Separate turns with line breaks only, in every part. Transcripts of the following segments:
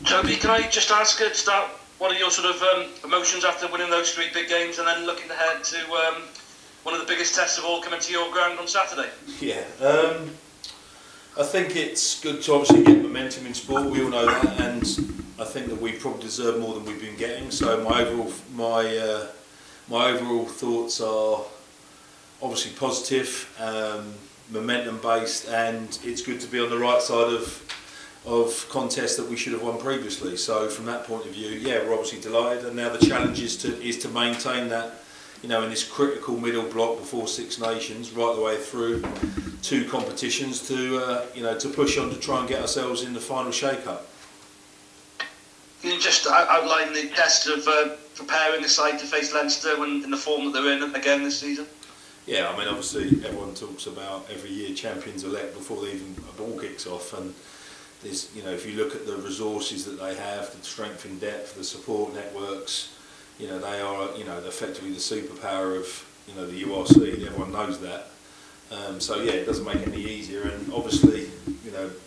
Toby, can I just ask at the start, what are your sort of emotions after winning those 3 big games and then looking ahead to one of the biggest tests of all coming to your ground on Saturday?
Yeah, I think it's good to obviously get momentum in sport. We all know that, and I think that we probably deserve more than we've been getting. So my overall thoughts are obviously positive, momentum based, and it's good to be on the right side of contests that we should have won previously. So from that point of view, yeah, we're obviously delighted, and now the challenge is to maintain that, in this critical middle block before Six Nations, right the way through 2 competitions to push on to try and get ourselves in the final shake-up.
Can you just outline the test of preparing the side to face Leinster in the form that they're in again this season?
Yeah, I mean, obviously everyone talks about every year champions elect before a ball kicks off, and there's, if you look at the resources that they have, the strength in depth, the support networks, they are, effectively the superpower of, the URC. Everyone knows that. So yeah, it doesn't make it any easier. And obviously,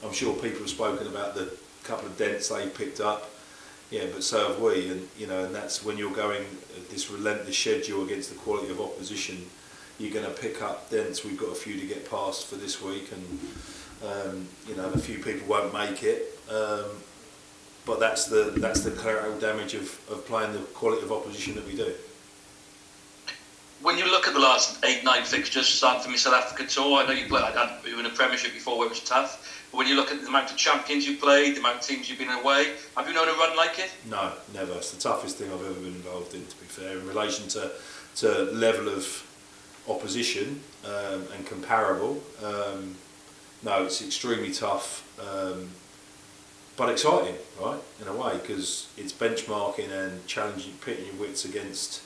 I'm sure people have spoken about the couple of dents they picked up. Yeah, but so have we. And and that's when you're going this relentless schedule against the quality of opposition. You're going to pick up dents. We've got a few to get past for this week, and a few people won't make it. But that's the collateral damage of playing the quality of opposition that we do.
When you look at the last 8-9 fixtures, starting from your South Africa tour, I know you were in a Premiership before where it was tough, but when you look at the amount of champions you played, the amount of teams you've been away, have you known a run like it?
No, never. It's the toughest thing I've ever been involved in, to be fair, in relation to level of opposition and comparable. No, it's extremely tough, but exciting, right, in a way, because it's benchmarking and challenging, pitting your wits against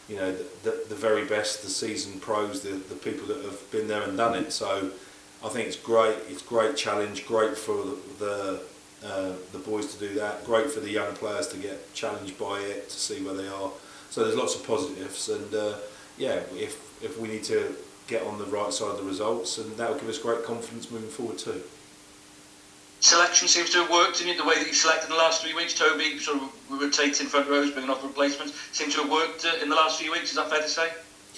the very best, the seasoned pros, the people that have been there and done it. So I think it's great. It's a great challenge. Great for the boys to do that. Great for the young players to get challenged by it, to see where they are. So there's lots of positives, and if we need to get on the right side of the results, and that will give us great confidence moving forward too.
Selection seems to have worked in the way that you've selected in the last 3 weeks. Toby sort of rotating front rows, bringing off replacements, seems to have worked in the last few weeks. Is that fair to say?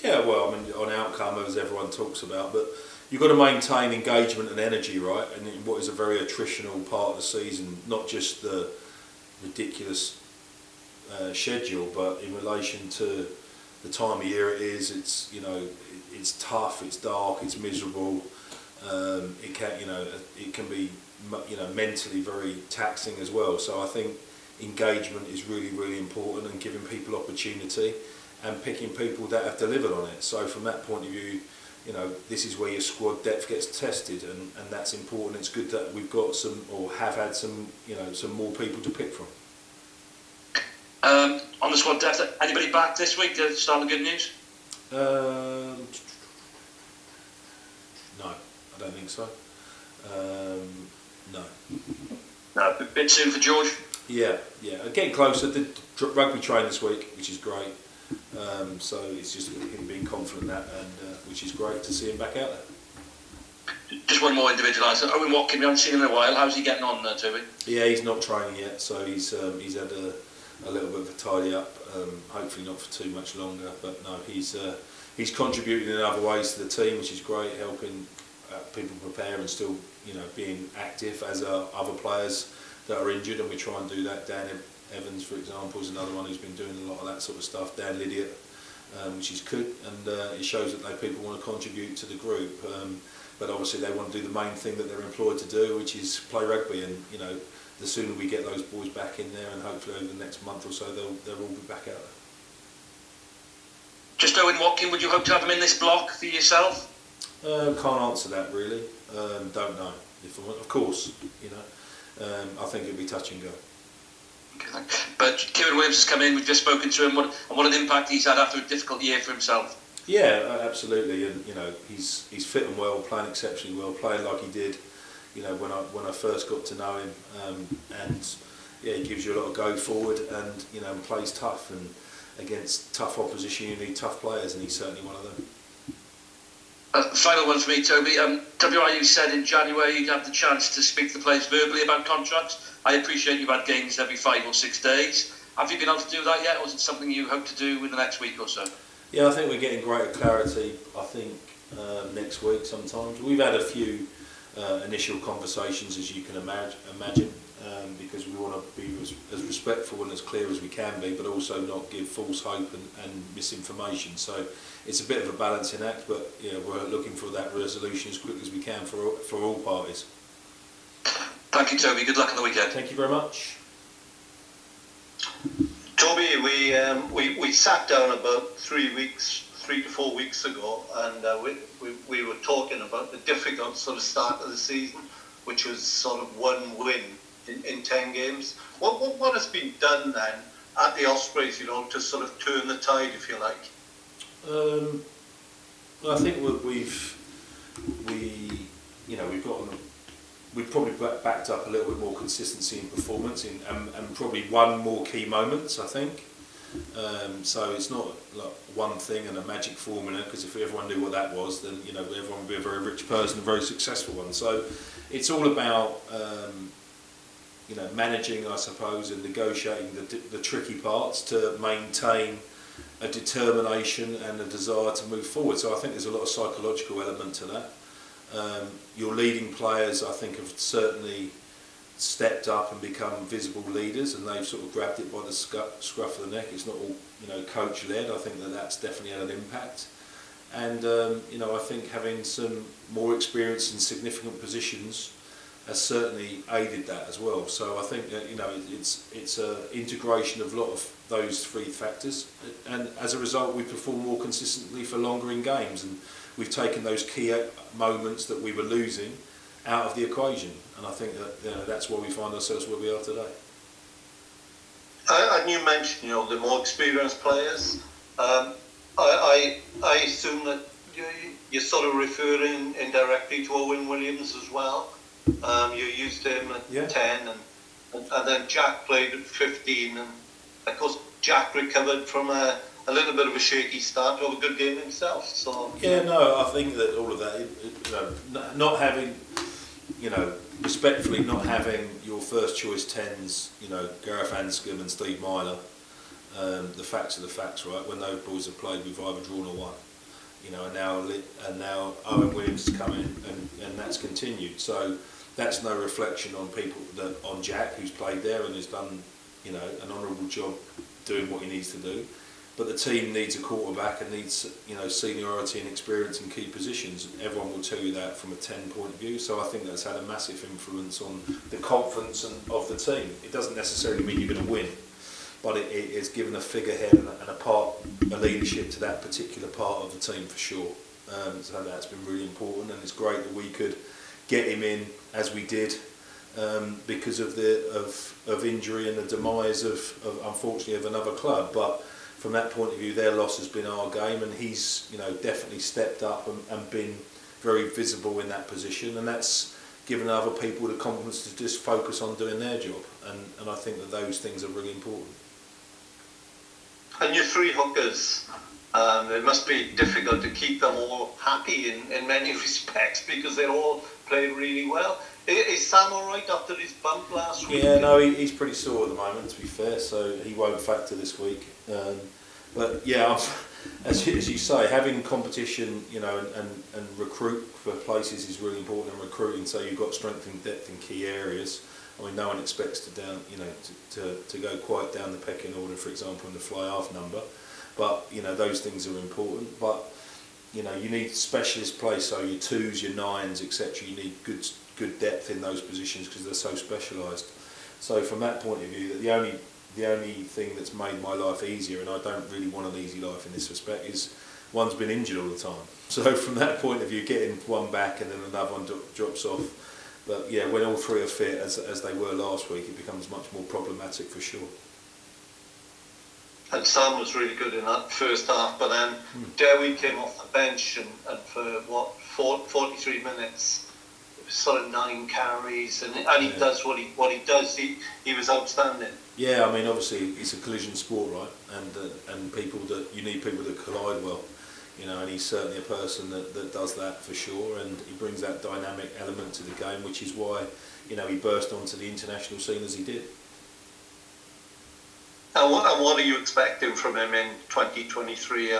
Yeah,
well, I mean, on outcome, as everyone talks about, but you've got to maintain engagement and energy, right? And in what is a very attritional part of the season, not just the ridiculous schedule, but in relation to the time of year it is. It's it's tough, it's dark, it's miserable. It can be mentally very taxing as well. So I think engagement is really, really important, and giving people opportunity and picking people that have delivered on it. So from that point of view, this is where your squad depth gets tested, and that's important. It's good that we've got some, or have had some, some more people to pick from.
On the squad depth, anybody back this week to start the good news?
No, I don't think so. No.
No, a bit soon for George.
Yeah. Getting closer. Did rugby train this week, which is great. So it's just him being confident in that, and which is great to see him back out there.
Just one more individual answer. Owen Watkin, we haven't seen him in a while. How's he getting on, Toby?
Yeah, he's not training yet, so he's had a little bit of a tidy up. Hopefully not for too much longer, but no, he's contributing in other ways to the team, which is great, helping people prepare and still being active, as are other players that are injured, and we try and do that. Dan Evans, for example, is another one who's been doing a lot of that sort of stuff. Dan Lydiot, which is good, and it shows that people want to contribute to the group. But obviously they want to do the main thing that they're employed to do, which is play rugby. And the sooner we get those boys back in there, and hopefully over the next month or so, they'll all be back out there.
Just Owen Watkin, would you hope to have him in this block for yourself?
Can't answer that really. Don't know. Of course, I think it'll be touch and go.
Okay, but Kieran Williams has come in. We've just spoken to him. What an impact he's had after a difficult year for himself.
Yeah, absolutely, and he's fit and well, playing exceptionally well, playing like he did, when I first got to know him, and he gives you a lot of go forward, and plays tough, and against tough opposition you need tough players, and he's certainly one of them.
Final one for me, Toby. WIU said in January you'd have the chance to speak to the players verbally about contracts. I appreciate you've had games every 5 or 6 days. Have you been able to do that yet, or is it something you hope to do in the next week or so?
Yeah, I think we're getting greater clarity, I think, next week sometimes. We've had a few initial conversations, as you can imagine, because we want to be as respectful and as clear as we can be, but also not give false hope and misinformation. So it's a bit of a balancing act, but we're looking for that resolution as quick as we can for all parties.
Thank you, Toby. Good luck on the weekend.
Thank you very much.
Toby, we sat down about 3 to 4 weeks ago, and we were talking about the difficult sort of start of the season, which was sort of 1 win in 10 games. What has been done then at the Ospreys, to sort of turn the tide, if you like?
Well, I think we've probably backed up a little bit more consistency in performance and probably won more key moments, I think. So it's not like one thing and a magic formula, because if everyone knew what that was, then everyone would be a very rich person, a very successful one. So it's all about managing, I suppose, and negotiating the tricky parts to maintain a determination and a desire to move forward. So I think there's a lot of psychological element to that. Your leading players, I think, have certainly stepped up and become visible leaders, and they've sort of grabbed it by the scruff of the neck. It's not all coach-led. I think that's definitely had an impact. And I think having some more experience in significant positions has certainly aided that as well. So I think that it's an integration of a lot of those 3 factors, and as a result we perform more consistently for longer in games, and we've taken those key moments that we were losing out of the equation, and I think that that's why we find ourselves where we are today.
And you mentioned the more experienced players. I assume that you're sort of referring indirectly to Owen Williams as well. You used him at 10, and then Jack played at 15, and of course Jack recovered from a little bit of a shaky start to have a good game himself. So
I think that all of that, not having, respectfully not having your first choice 10s, Gareth Anscombe and Steve Myler, the facts are the facts, right? When those boys have played, we've either drawn or won. And now Owen Williams has come in, and that's continued. So that's no reflection on on Jack, who's played there and has done, an honourable job doing what he needs to do. But the team needs a quarterback and needs, seniority and experience in key positions. Everyone will tell you that from a 10 point of view. So I think that's had a massive influence on the confidence of the team. It doesn't necessarily mean you're going to win, but it has given a figurehead and a leadership to that particular part of the team for sure. So that's been really important, and it's great that we could get him in as we did, because of injury and the demise of unfortunately of another club. But from that point of view, their loss has been our game, and he's definitely stepped up and been very visible in that position, and that's given other people the confidence to just focus on doing their job, and I think that those things are really important.
And your 3 hookers, it must be difficult to keep them all happy in many respects, because they all play really well. Is Sam all right after his bump last week?
Yeah, no, he's pretty sore at the moment, to be fair, so he won't factor this week. But yeah, as you say, having competition, and recruit for places is really important in recruiting. So you've got strength and depth in key areas. I mean, no one expects to go quite down the pecking order, for example, in the fly half number. But those things are important. But you need specialist play, so your 2s, your 9s, etc. You need good depth in those positions because they're so specialised. So from that point of view, the only thing that's made my life easier, and I don't really want an easy life in this respect, is one's been injured all the time. So from that point of view, getting one back and then another one drops off. But yeah, when all 3 are fit, as they were last week, it becomes much more problematic for sure.
And Sam was really good in that first half, but then Dewi came off the bench and for 43 minutes, sort of 9 carries, and he does what he does. He was outstanding.
Yeah, I mean, obviously it's a collision sport, right? And you need people that collide well. you know, and he's certainly a person that does that for sure, and he brings that dynamic element to the game, which is why, you know, he burst onto the international scene as he did.
And what are you expecting from him in 2023?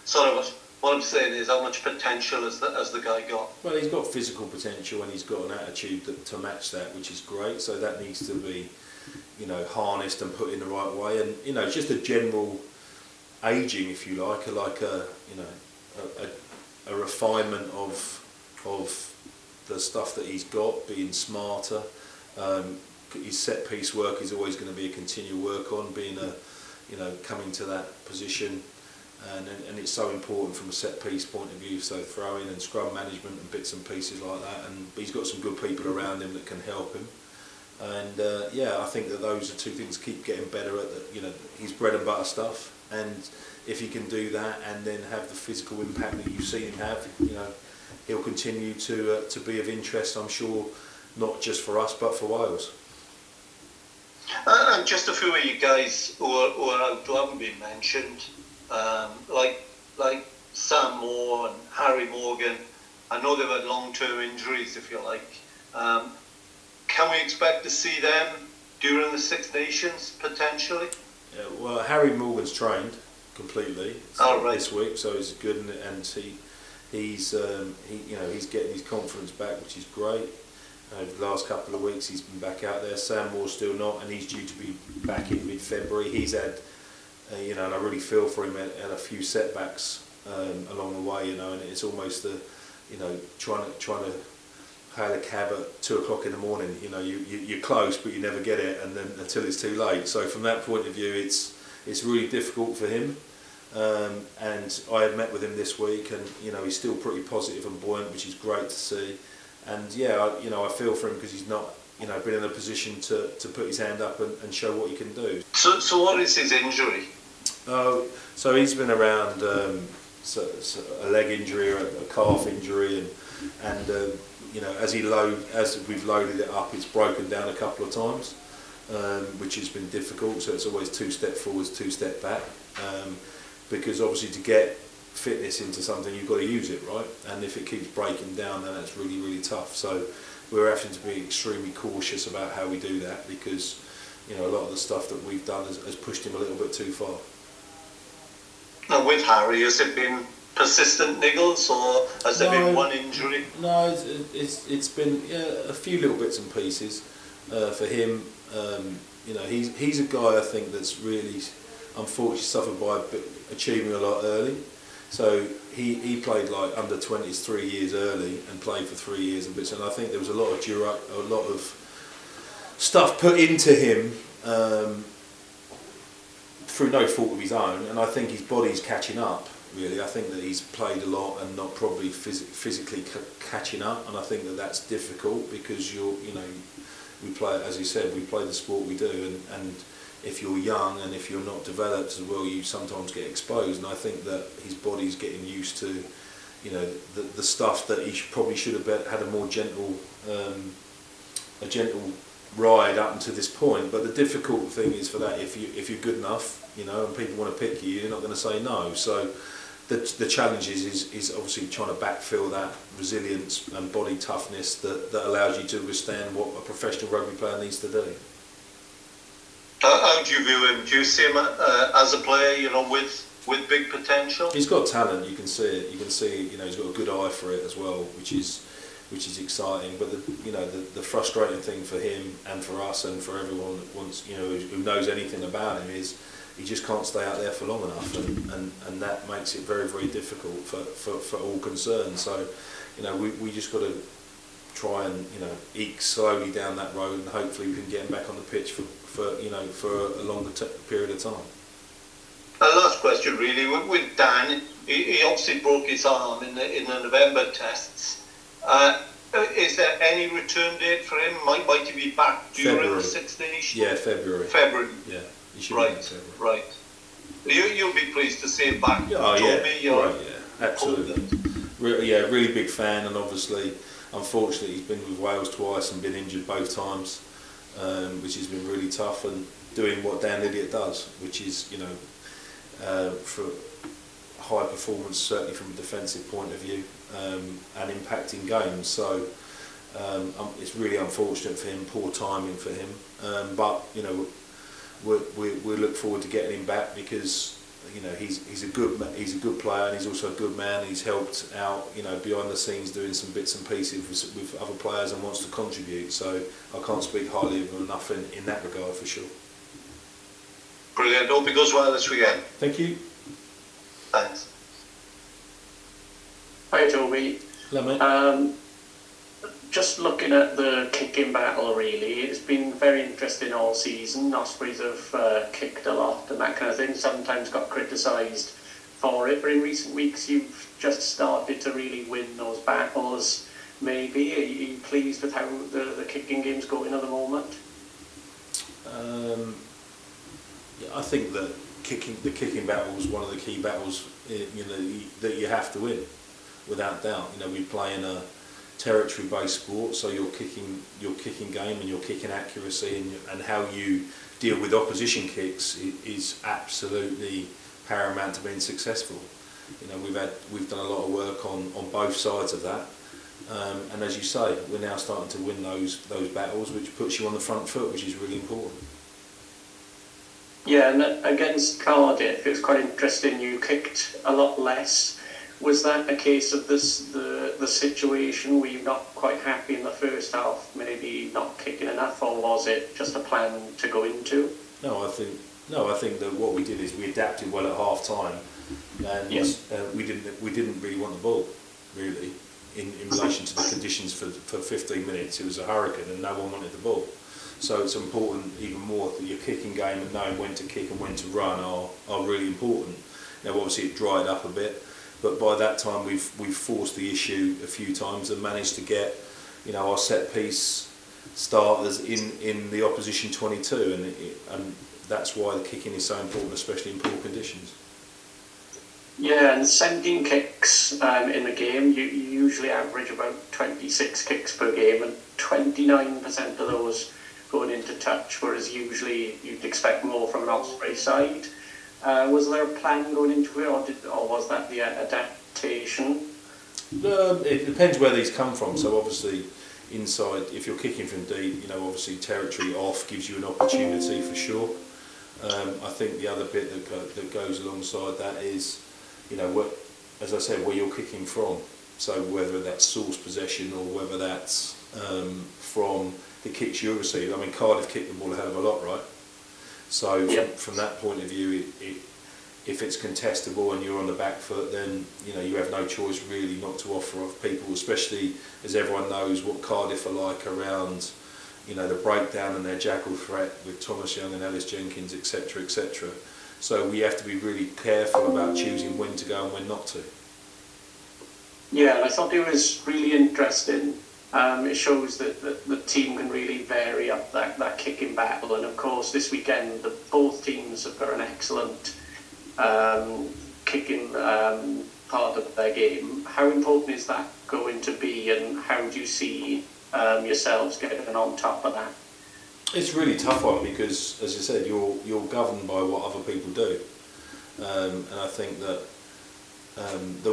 Sort of what I'm saying is, how much potential has the guy got?
Well, he's got physical potential and he's got an attitude to match that, which is great. So that needs to be, you know, harnessed and put in the right way. And, you know, just a general ageing, if you like a you know, a refinement of the stuff that he's got, being smarter. His set piece work is always going to be a continual work on, being a, you know, coming to that position. And it's so important from a set piece point of view, so throwing and scrum management and bits and pieces like that, and he's got some good people around him that can help him, and yeah, I think that those are two things. Keep getting better at the, you know, his bread and butter stuff, and if he can do that and then have the physical impact that you've seen him have, you know, he'll continue to be of interest, I'm sure, not just for us but for Wales.
And just a few of you guys who haven't been mentioned, like Sam Moore and Harry Morgan. I know they've had long-term injuries, if you like. Can we expect to see them during the Six Nations potentially?
Yeah, well, Harry Morgan's trained completely this week, so it's good, and he's you know, he's getting his confidence back, which is great. Over the last couple of weeks, he's been back out there. Sam Moore's still not, and he's due to be back in mid-February. He's had, you know, and I really feel for him at a few setbacks along the way, you know, and it's almost the, you know, trying to hail a cab at 2 o'clock in the morning. You know, you're close, but you never get it, and then until it's too late. So from that point of view, it's really difficult for him. And I had met with him this week, and you know, he's still pretty positive and buoyant, which is great to see. And yeah, you know, I feel for him because he's not, you know, been in a position to put his hand up and show what he can do.
So what is his injury?
So he's been around so a leg injury or a calf injury, and you know, as we've loaded it up, it's broken down a couple of times, which has been difficult. So it's always 2 step forwards, 2 step back, because obviously to get fitness into something, you've got to use it, right? And if it keeps breaking down, then that's really, really tough. So we're having to be extremely cautious about how we do that, because, you know, a lot of the stuff that we've done has pushed him a little bit too far.
Now with Harry, has it been persistent niggles, or has there been one injury?
No, it's been, yeah, a few little bits and pieces for him. You know, he's a guy, I think, that's really unfortunately suffered by achieving a lot early. So he played like under 20s 3 years early and played for 3 years and bits, and I think there was a lot of stuff put into him through no fault of his own, and I think his body's catching up. Really, I think that he's played a lot and not probably physically catching up, and I think that that's difficult because we play, as you said, we play the sport we do, and if you're young and if you're not developed as well, you sometimes get exposed. And I think that his body's getting used to, you know, the stuff that he probably should have had a more gentle ride up until this point. But the difficult thing is for that, if you're good enough, you know, and people want to pick you, you're not going to say no. So the challenge is obviously trying to backfill that resilience and body toughness that allows you to withstand what a professional rugby player needs to do.
How do you view him? Do you see him as a player, you know, with big potential?
He's got talent. You can see it. You can see, you know, he's got a good eye for it as well, which is exciting. But the frustrating thing for him and for us and for everyone that wants, you know, who knows anything about him, is he just can't stay out there for long enough, and that makes it very, very difficult for all concerned. So, you know, we just got to try and, you know, eke slowly down that road, and hopefully we can get him back on the pitch for a longer period of time.
Last question, really, with Dan, he obviously broke his arm in the November tests. Is there any return date for him? Might he be back during
February.
The Six Nations?
Yeah, February.
Yeah,
he should
right,
be in February.
Right. You'll be pleased to see him back.
Oh
Toby,
right, yeah, absolutely. Really big fan, and obviously, unfortunately, he's been with Wales twice and been injured both times, which has been really tough. And doing what Dan Idiot does, which is, you know, for high performance, certainly from a defensive point of view, and impacting games. So it's really unfortunate for him, poor timing for him. But you know, we look forward to getting him back because you know he's a good player and he's also a good man. He's helped out, you know, behind the scenes doing some bits and pieces with other players and wants to contribute. So I can't speak highly of him enough in that regard for sure.
Brilliant. Hope it goes well this weekend.
Thank you.
Thanks.
Hi Toby.
Hello, mate.
Just looking at the kicking battle, really, it's been very interesting all season. Ospreys have kicked a lot and that kind of thing, sometimes got criticised for it, but in recent weeks you've just started to really win those battles. Maybe, are you pleased with how the kicking game's going at the moment?
Yeah, I think that the kicking battle is one of the key battles, you know, that you have to win, without doubt. You know, we play in a territory-based sport, so your kicking game and your kicking accuracy and how you deal with opposition kicks is absolutely paramount to being successful. You know, we've done a lot of work on both sides of that, and as you say, we're now starting to win those battles, which puts you on the front foot, which is really important.
Yeah, and against Cardiff, it was quite interesting. You kicked a lot less. Was that a case of the situation? Were you not quite happy in the first half, maybe not kicking enough, or was it just a plan to go into?
No, I think that what we did is we adapted well at half time, and we didn't really want the ball, really, in relation to the conditions for 15 minutes. It was a hurricane and no one wanted the ball. So it's important even more that your kicking game and knowing when to kick and when to run are really important. Now obviously it dried up a bit, but by that time we've forced the issue a few times and managed to get, you know, our set piece starters in the opposition 22, and that's why the kicking is so important, especially in poor conditions.
Yeah, and 17 kicks in the game. You usually average about 26 kicks per game, and 29% of those going into touch, whereas usually you'd expect more from an Osprey side. Was there a plan going into it, or was that the adaptation?
It depends where these come from. So obviously, inside, if you're kicking from deep, you know, obviously territory off gives you an opportunity for sure. I think the other bit that goes alongside that is, you know, as I said, where you're kicking from. So whether that's source possession or whether that's from the kicks you receive. I mean, Cardiff kicked the ball a hell of a lot, right? So from that point of view, if it's contestable and you're on the back foot, then you know you have no choice really not to offer off people, especially as everyone knows what Cardiff are like around, you know, the breakdown and their jackal threat with Thomas Young and Ellis Jenkins, etc., etc. So we have to be really careful about choosing when to go and when not to.
Yeah, I thought it was really interesting. It shows that the team can really vary up that kicking battle, and of course this weekend both teams have got an excellent kicking part of their game. How important is that going to be, and how do you see yourselves getting on top of that?
It's a really tough one because, as I said, you're governed by what other people do, and I think that the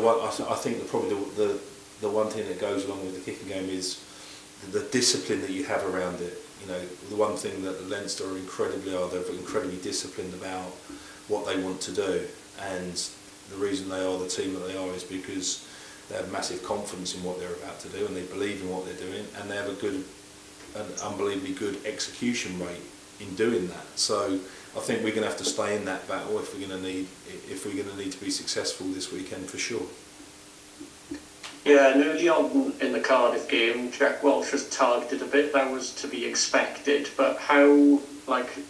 one thing that goes along with the kicking game is the discipline that you have around it. You know, the one thing that Leinster are they're incredibly disciplined about what they want to do, and the reason they are the team that they are is because they have massive confidence in what they're about to do, and they believe in what they're doing, and they have an unbelievably good execution rate in doing that. So I think we're going to have to stay in that battle if we're going to need to be successful this weekend for sure.
Yeah, and early on in the Cardiff game, Jack Walsh was targeted a bit. That was to be expected. But how,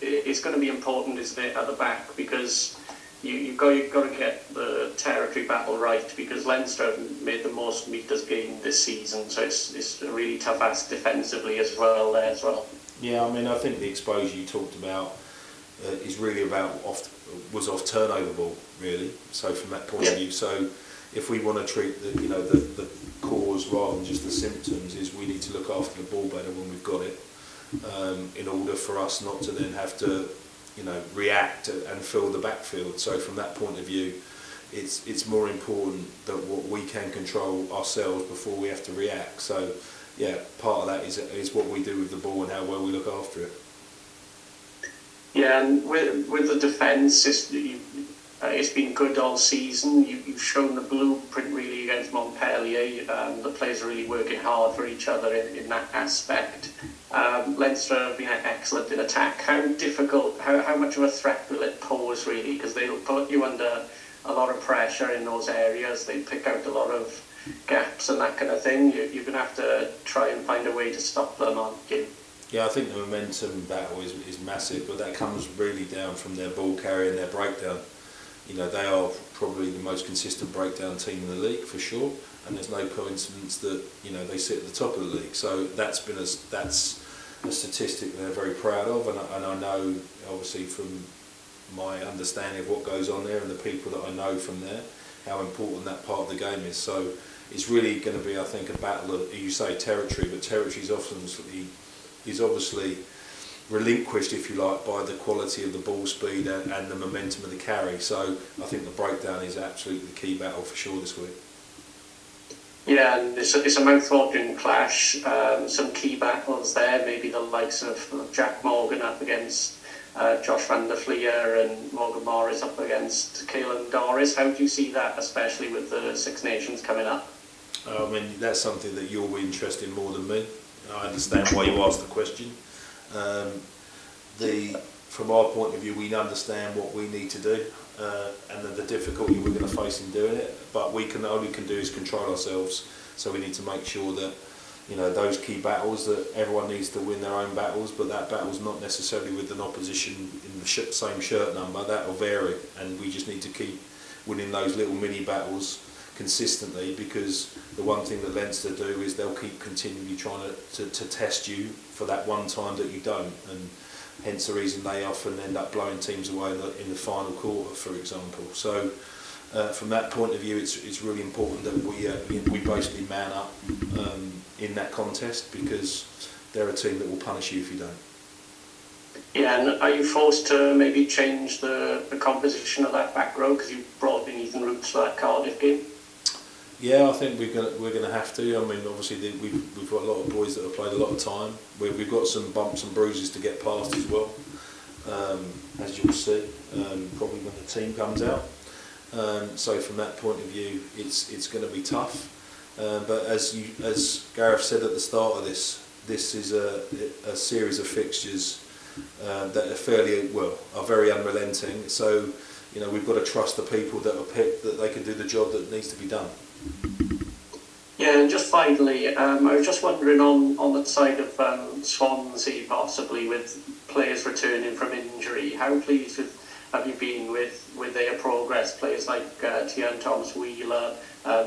it's going to be important, isn't it, at the back, because you've got to get the territory battle right, because Leinster have made the most meters gained this season, so it's a really tough ask defensively as well there as well. Yeah,
I mean, I think the exposure you talked about is really was off turnover ball, really. So from that point of view, so if we want to treat the cause rather than just the symptoms, is we need to look after the ball better when we've got it, in order for us not to then have to react and fill the backfield. So from that point of view, it's more important that what we can control ourselves before we have to react. So yeah, part of that is what we do with the ball and how well we look after it.
Yeah, and with the defence, it's been good all season. You've shown the blueprint really against Montpellier. The players are really working hard for each other in that aspect. Leinster have been excellent in attack. How much of a threat will it pose really? Because they'll put you under a lot of pressure in those areas. They pick out a lot of gaps and that kind of thing. You're going to have to try and find a way to stop them, aren't you?
Yeah, I think the momentum battle is massive, but that comes really down from their ball carry and their breakdown. You know, they are probably the most consistent breakdown team in the league for sure, and there's no coincidence that, you know, they sit at the top of the league. So that's a statistic they're very proud of, and I know obviously from my understanding of what goes on there and the people that I know from there, how important that part of the game is. So it's really going to be, I think, a battle of, you say territory, but territory is obviously relinquished, if you like, by the quality of the ball speed and the momentum of the carry. So I think the breakdown is absolutely the key battle for sure this week. Yeah, and
it's a mouth-watering clash. Some key battles there, maybe the likes of Jack Morgan up against Josh van der Fleer and Morgan Morris up against Caelan Doris. How do you see that, especially with the Six Nations coming up?
I mean, that's something that you'll be interested in more than me. I understand why you asked the question. From our point of view, we understand what we need to do and the difficulty we're going to face in doing it. But all we can do is control ourselves. So we need to make sure that, you know, those key battles, that everyone needs to win their own battles, but that battle's not necessarily with an opposition in the same shirt number. That'll vary, and we just need to keep winning those little mini battles consistently, because the one thing that Leinster do is they'll keep continually trying to test you for that one time that you don't, and hence the reason they often end up blowing teams away in the final quarter, for example. So from that point of view, it's really important that we basically man up in that contest, because they're a team that will punish you if you don't.
Yeah, and are you forced to maybe change the composition of that back row because you brought in Ethan Roots for that Cardiff game?
Yeah, I think we're going to have to. I mean, obviously we've got a lot of boys that have played a lot of time. We've got some bumps and bruises to get past as well, as you'll see, probably when the team comes out. So from that point of view, it's going to be tough. But as Gareth said at the start of this is a series of fixtures that are very unrelenting. So, you know, we've got to trust the people that are picked, that they can do the job that needs to be done.
Yeah, and just finally, I was just wondering on the side of Swansea, possibly with players returning from injury, how pleased have you been with their progress? Players like Tian Thomas-Wheeler,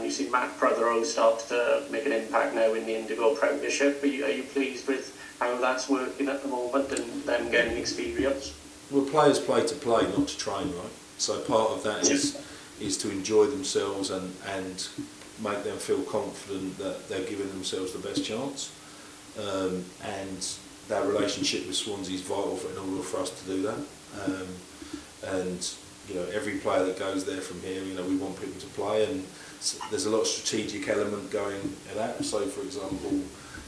you see Matt Prothero start to make an impact now in the Indigo Premiership. Are you pleased with how that's working at the moment and them getting experience?
Well, players play to play, not to train, right? So part of that is to enjoy themselves and make them feel confident that they're giving themselves the best chance. And that relationship with Swansea is vital in order for us to do that. And you know, every player that goes there from here, you know, we want people to play, and there's a lot of strategic element going in that. So, for example,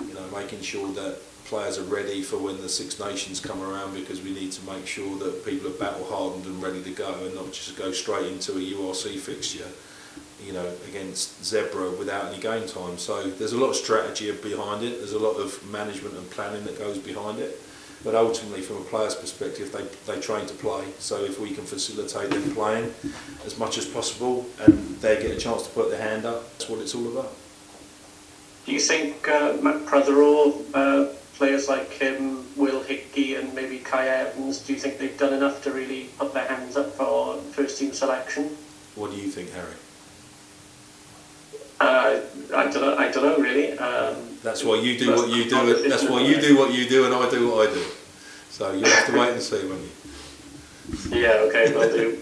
you know, making sure that players are ready for when the Six Nations come around, because we need to make sure that people are battle hardened and ready to go, and not just go straight into a URC fixture, you know, against Zebra without any game time. So there's a lot of strategy behind it. There's a lot of management and planning that goes behind it. But ultimately, from a player's perspective, they train to play. So if we can facilitate them playing as much as possible, and they get a chance to put their hand up, that's what it's all about.
Do you think Matt Prothero, players like him, Will Hickey and maybe Kai Evans, do you think they've done enough to really put their hands up for first team selection?
What do you think, Harry?
I don't know really.
That's why you do what you do. That's why you do what you do, and I do what I do. So you have to wait and see, won't you?
Yeah. Okay. Will do.